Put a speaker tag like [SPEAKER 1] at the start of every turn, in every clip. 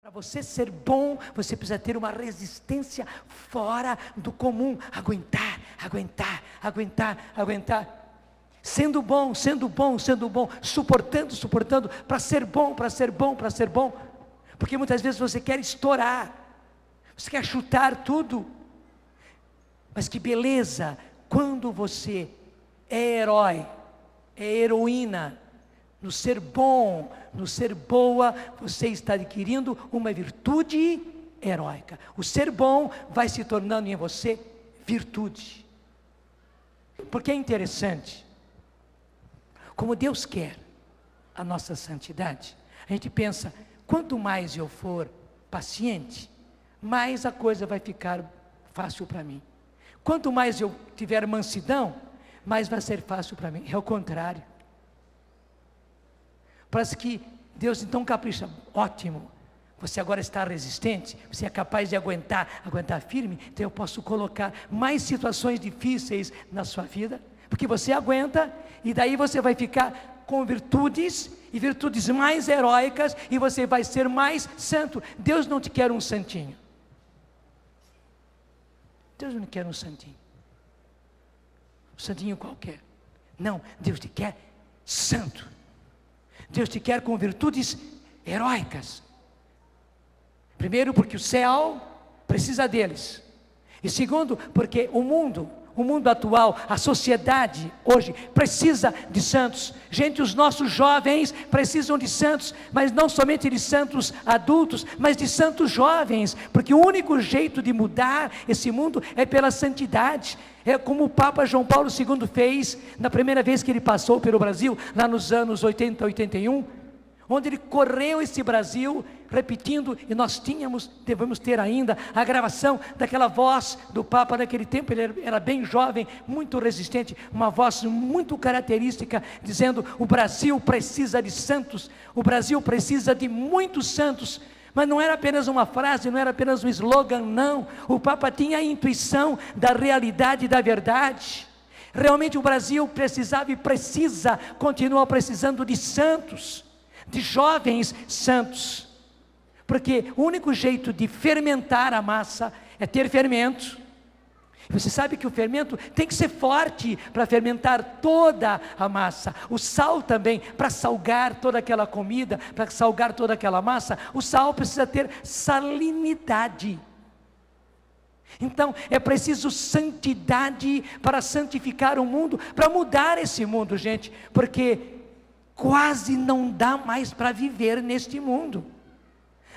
[SPEAKER 1] Para você ser bom, você precisa ter uma resistência fora do comum. Aguentar, aguentar, aguentar, aguentar. Sendo bom, sendo bom, sendo bom. Suportando, suportando. Para ser bom, para ser bom, para ser bom. Porque muitas vezes você quer estourar. Você quer chutar tudo. Mas que beleza, quando você é herói, é heroína. No ser bom, no ser boa, você está adquirindo uma virtude heróica. O ser bom vai se tornando em você virtude. Porque é interessante, como Deus quer a nossa santidade, a gente pensa, quanto mais eu for paciente, mais a coisa vai ficar fácil para mim. Quanto mais eu tiver mansidão, mais vai ser fácil para mim. É o contrário. Parece que Deus então capricha, ótimo, você agora está resistente, você é capaz de aguentar firme, então eu posso colocar mais situações difíceis na sua vida, porque você aguenta, e daí você vai ficar com virtudes, e virtudes mais heróicas, e você vai ser mais santo. Deus não te quer um santinho. Deus não quer um santinho qualquer. Não, Deus te quer santo. Deus te quer com virtudes heróicas. Primeiro, porque o céu precisa deles. E segundo, porque o mundo atual, a sociedade hoje precisa de santos. Gente, os nossos jovens precisam de santos, mas não somente de santos adultos, mas de santos jovens, porque o único jeito de mudar esse mundo é pela santidade. É como o Papa João Paulo II fez na primeira vez que ele passou pelo Brasil, lá nos anos 80, 81, onde ele correu esse Brasil, repetindo, e nós devemos ter ainda a gravação daquela voz do Papa naquele tempo. Ele era bem jovem, muito resistente, uma voz muito característica, dizendo: o Brasil precisa de santos, o Brasil precisa de muitos santos. Mas não era apenas uma frase, não era apenas um slogan, não. O Papa tinha a intuição da realidade e da verdade. Realmente o Brasil precisava e precisa, continua precisando de santos, de jovens santos, porque o único jeito de fermentar a massa é ter fermento. Você sabe que o fermento tem que ser forte para fermentar toda a massa. O sal também, para salgar toda aquela comida, para salgar toda aquela massa, o sal precisa ter salinidade. Então é preciso santidade para santificar o mundo, para mudar esse mundo, gente, porque quase não dá mais para viver neste mundo.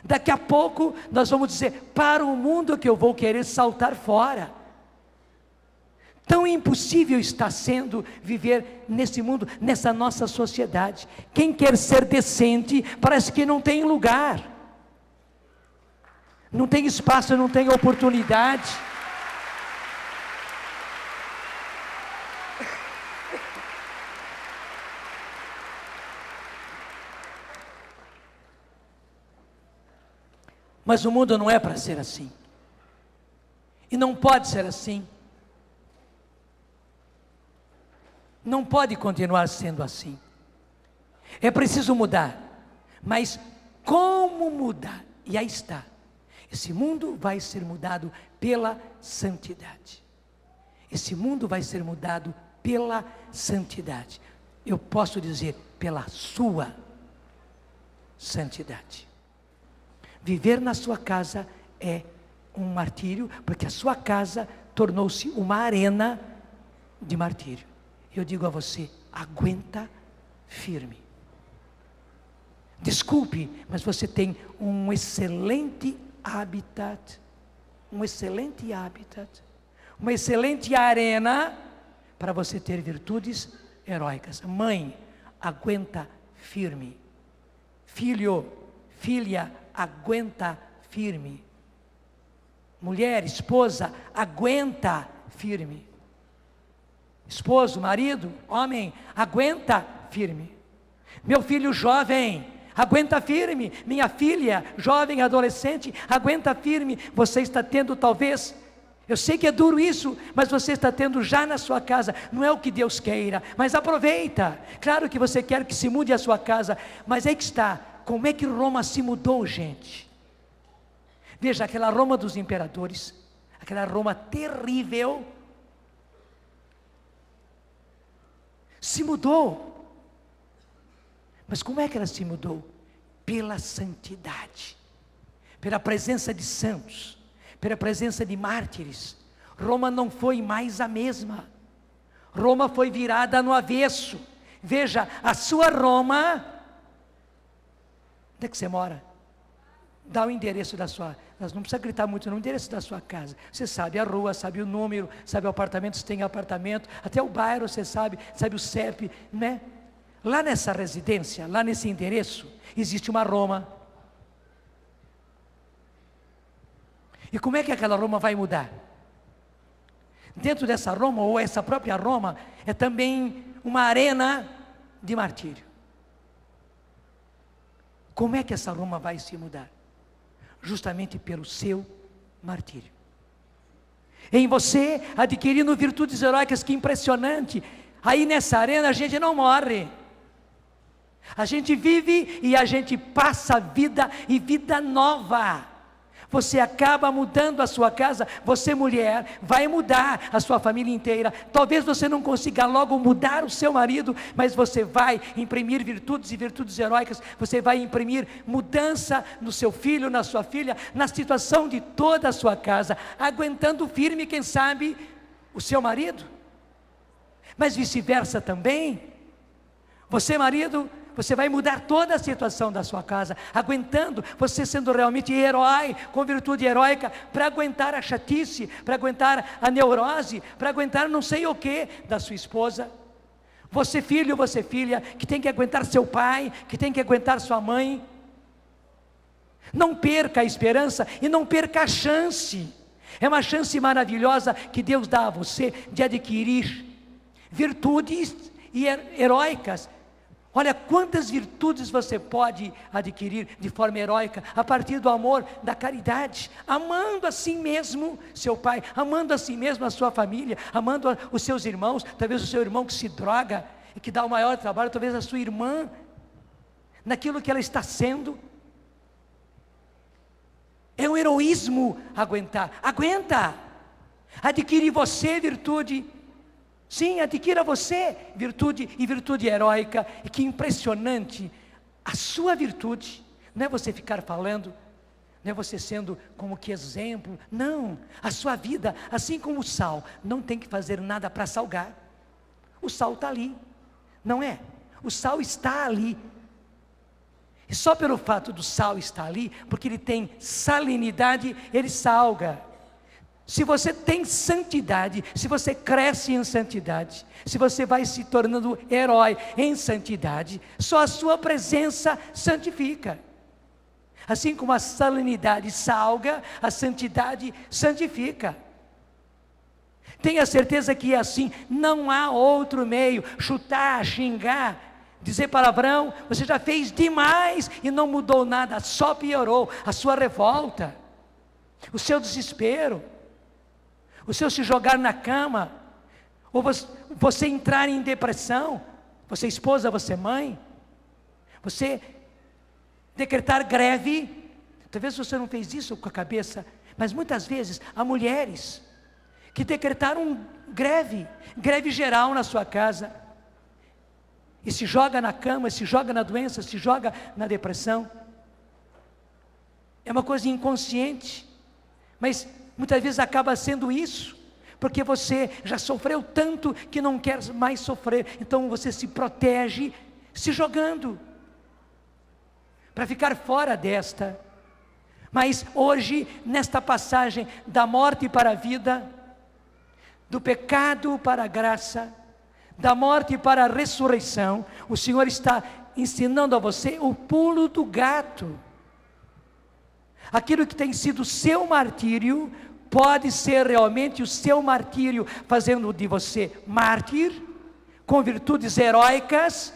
[SPEAKER 1] Daqui a pouco nós vamos dizer: para o mundo que eu vou querer saltar fora. Tão impossível está sendo viver nesse mundo, nessa nossa sociedade. Quem quer ser decente parece que não tem lugar, não tem espaço, não tem oportunidade. Mas o mundo não é para ser assim, e não pode ser assim, não pode continuar sendo assim. É preciso mudar, mas como mudar? E aí está, esse mundo vai ser mudado pela santidade. Esse mundo vai ser mudado pela santidade. Eu posso dizer, pela sua santidade. Viver na sua casa é um martírio, porque a sua casa tornou-se uma arena de martírio. Eu digo a você: aguenta firme. Desculpe, mas você tem um excelente habitat, uma excelente arena para você ter virtudes heróicas. Mãe, aguenta firme. Filho, filha, aguenta firme. Mulher, esposa, aguenta firme. Esposo, marido, homem, aguenta firme. Meu filho jovem, aguenta firme. Minha filha, jovem, adolescente, aguenta firme. Você está tendo talvez, eu sei que é duro isso, mas você está tendo já na sua casa. Não é o que Deus queira, mas aproveita. Claro que você quer que se mude a sua casa, mas aí que está. Como é que Roma se mudou, gente? Veja, aquela Roma dos imperadores, aquela Roma terrível, se mudou. Mas como é que ela se mudou? Pela santidade, pela presença de santos, pela presença de mártires. Roma não foi mais a mesma. Roma foi virada no avesso. Veja, a sua Roma, onde é que você mora? Dá o endereço da sua, não precisa gritar muito não, o endereço da sua casa. Você sabe a rua, sabe o número, sabe o apartamento, se tem apartamento, até o bairro você sabe o CEP, né? Lá nessa residência, lá nesse endereço, existe uma Roma. E como é que aquela Roma vai mudar? Dentro dessa Roma, ou essa própria Roma, é também uma arena de martírio. Como é que essa Roma vai se mudar? Justamente pelo seu martírio. Em você, adquirindo virtudes heróicas, que impressionante. Aí nessa arena a gente não morre. A gente vive e a gente passa a vida, e vida nova. Você acaba mudando a sua casa, você mulher, vai mudar a sua família inteira. Talvez você não consiga logo mudar o seu marido, mas você vai imprimir virtudes e virtudes heróicas. Você vai imprimir mudança no seu filho, na sua filha, na situação de toda a sua casa, aguentando firme, quem sabe, o seu marido. Mas vice-versa também. Você, marido, você vai mudar toda a situação da sua casa, aguentando, você sendo realmente herói, com virtude heróica, para aguentar a chatice, para aguentar a neurose, para aguentar não sei o que da sua esposa. Você filho, você filha, que tem que aguentar seu pai, que tem que aguentar sua mãe. Não perca a esperança e não perca a chance. É uma chance maravilhosa que Deus dá a você de adquirir virtudes heróicas. Olha quantas virtudes você pode adquirir de forma heróica, a partir do amor, da caridade, amando a si mesmo seu pai, amando a si mesmo a sua família, amando os seus irmãos, talvez o seu irmão que se droga e que dá o maior trabalho, talvez a sua irmã, naquilo que ela está sendo. É um heroísmo aguentar, aguenta, adquire você virtude. Sim, adquira você virtude, e virtude heróica. E que impressionante, a sua virtude, não é você ficar falando, não é você sendo como que exemplo, não, a sua vida, assim como o sal, não tem que fazer nada para salgar, o sal está ali, não é? O sal está ali, e só pelo fato do sal estar ali, porque ele tem salinidade, ele salga. Se você tem santidade, se você cresce em santidade, se você vai se tornando herói em santidade, só a sua presença santifica. Assim como a salinidade salga, a santidade santifica. Tenha certeza que é assim, não há outro meio. Chutar, xingar, dizer palavrão, você já fez demais e não mudou nada, só piorou a sua revolta, o seu desespero, o seu se jogar na cama, ou você entrar em depressão, você esposa, você mãe, você decretar greve. Talvez você não fez isso com a cabeça, mas muitas vezes há mulheres que decretaram greve geral na sua casa, e se joga na cama, se joga na doença, se joga na depressão. É uma coisa inconsciente, mas muitas vezes acaba sendo isso, porque você já sofreu tanto que não quer mais sofrer, então você se protege se jogando, para ficar fora desta. Mas hoje, nesta passagem da morte para a vida, do pecado para a graça, da morte para a ressurreição, o Senhor está ensinando a você o pulo do gato. Aquilo que tem sido seu martírio, pode ser realmente o seu martírio, fazendo de você mártir, com virtudes heróicas,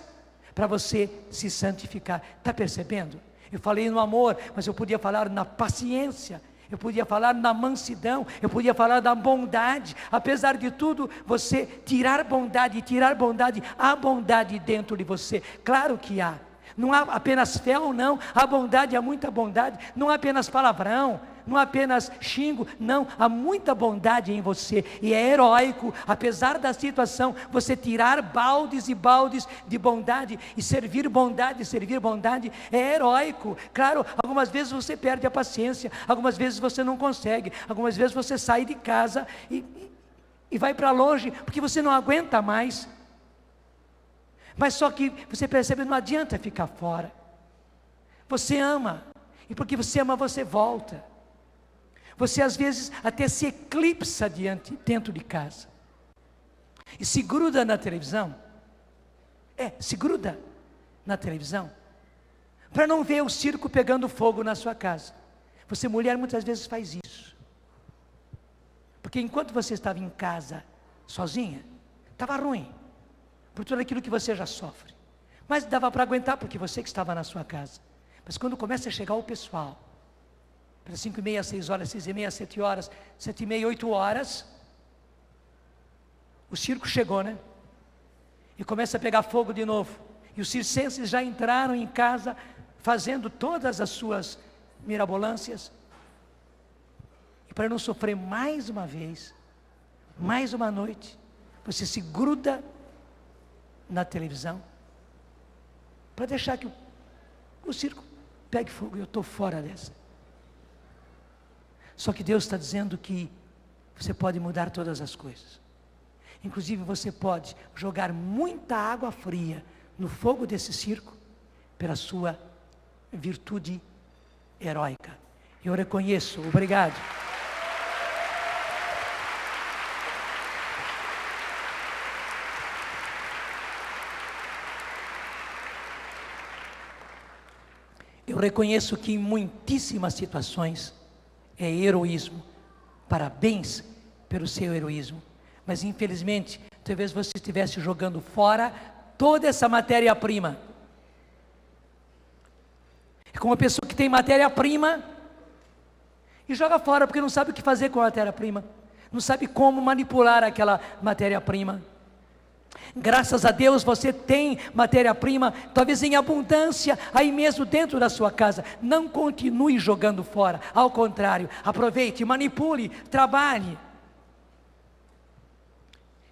[SPEAKER 1] para você se santificar. Está percebendo? Eu falei no amor, mas eu podia falar na paciência, eu podia falar na mansidão, eu podia falar da bondade. Apesar de tudo, você tirar bondade, há bondade dentro de você, claro que há. Não há apenas fé ou não, há bondade, há muita bondade. Não há apenas palavrão, não apenas xingo, não, há muita bondade em você, e é heróico, apesar da situação, você tirar baldes e baldes de bondade, e servir bondade, é heróico. Claro, algumas vezes você perde a paciência, algumas vezes você não consegue, algumas vezes você sai de casa e vai para longe, porque você não aguenta mais, mas só que você percebe, não adianta ficar fora, você ama, e porque você ama, você volta. Você às vezes até se eclipsa dentro de casa, e se gruda na televisão, para não ver o circo pegando fogo na sua casa. Você, mulher, muitas vezes faz isso, porque enquanto você estava em casa, sozinha, estava ruim, por tudo aquilo que você já sofre, mas dava para aguentar, porque você que estava na sua casa. Mas quando começa a chegar o pessoal, para 5h30, 6 horas, 6h30, 7 horas, 7h30, 8 horas, o circo chegou, né? E começa a pegar fogo de novo, e os circenses já entraram em casa, fazendo todas as suas mirabolâncias, e para não sofrer mais uma vez, mais uma noite, você se gruda na televisão, para deixar que o circo pegue fogo. Eu estou fora dessa. Só que Deus está dizendo que você pode mudar todas as coisas, inclusive você pode jogar muita água fria no fogo desse circo, pela sua virtude heróica. Eu reconheço, obrigado. Eu reconheço que em muitíssimas situações é heroísmo, parabéns pelo seu heroísmo, mas infelizmente, talvez você estivesse jogando fora toda essa matéria-prima. É como uma pessoa que tem matéria-prima e joga fora, porque não sabe o que fazer com a matéria-prima, não sabe como manipular aquela matéria-prima. Graças a Deus você tem matéria-prima, talvez em abundância, aí mesmo dentro da sua casa. Não continue jogando fora, ao contrário, aproveite, manipule, trabalhe.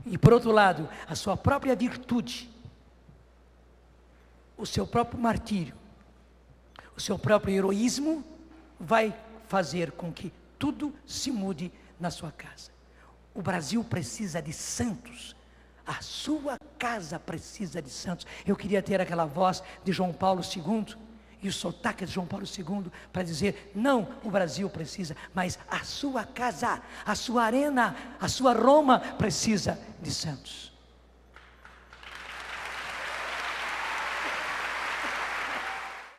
[SPEAKER 1] E por outro lado, a sua própria virtude, o seu próprio martírio, o seu próprio heroísmo, vai fazer com que tudo se mude na sua casa. O Brasil precisa de santos. A sua casa precisa de santos. Eu queria ter aquela voz de João Paulo II, e o sotaque de João Paulo II, para dizer, não, o Brasil precisa, mas a sua casa, a sua arena, a sua Roma precisa de santos.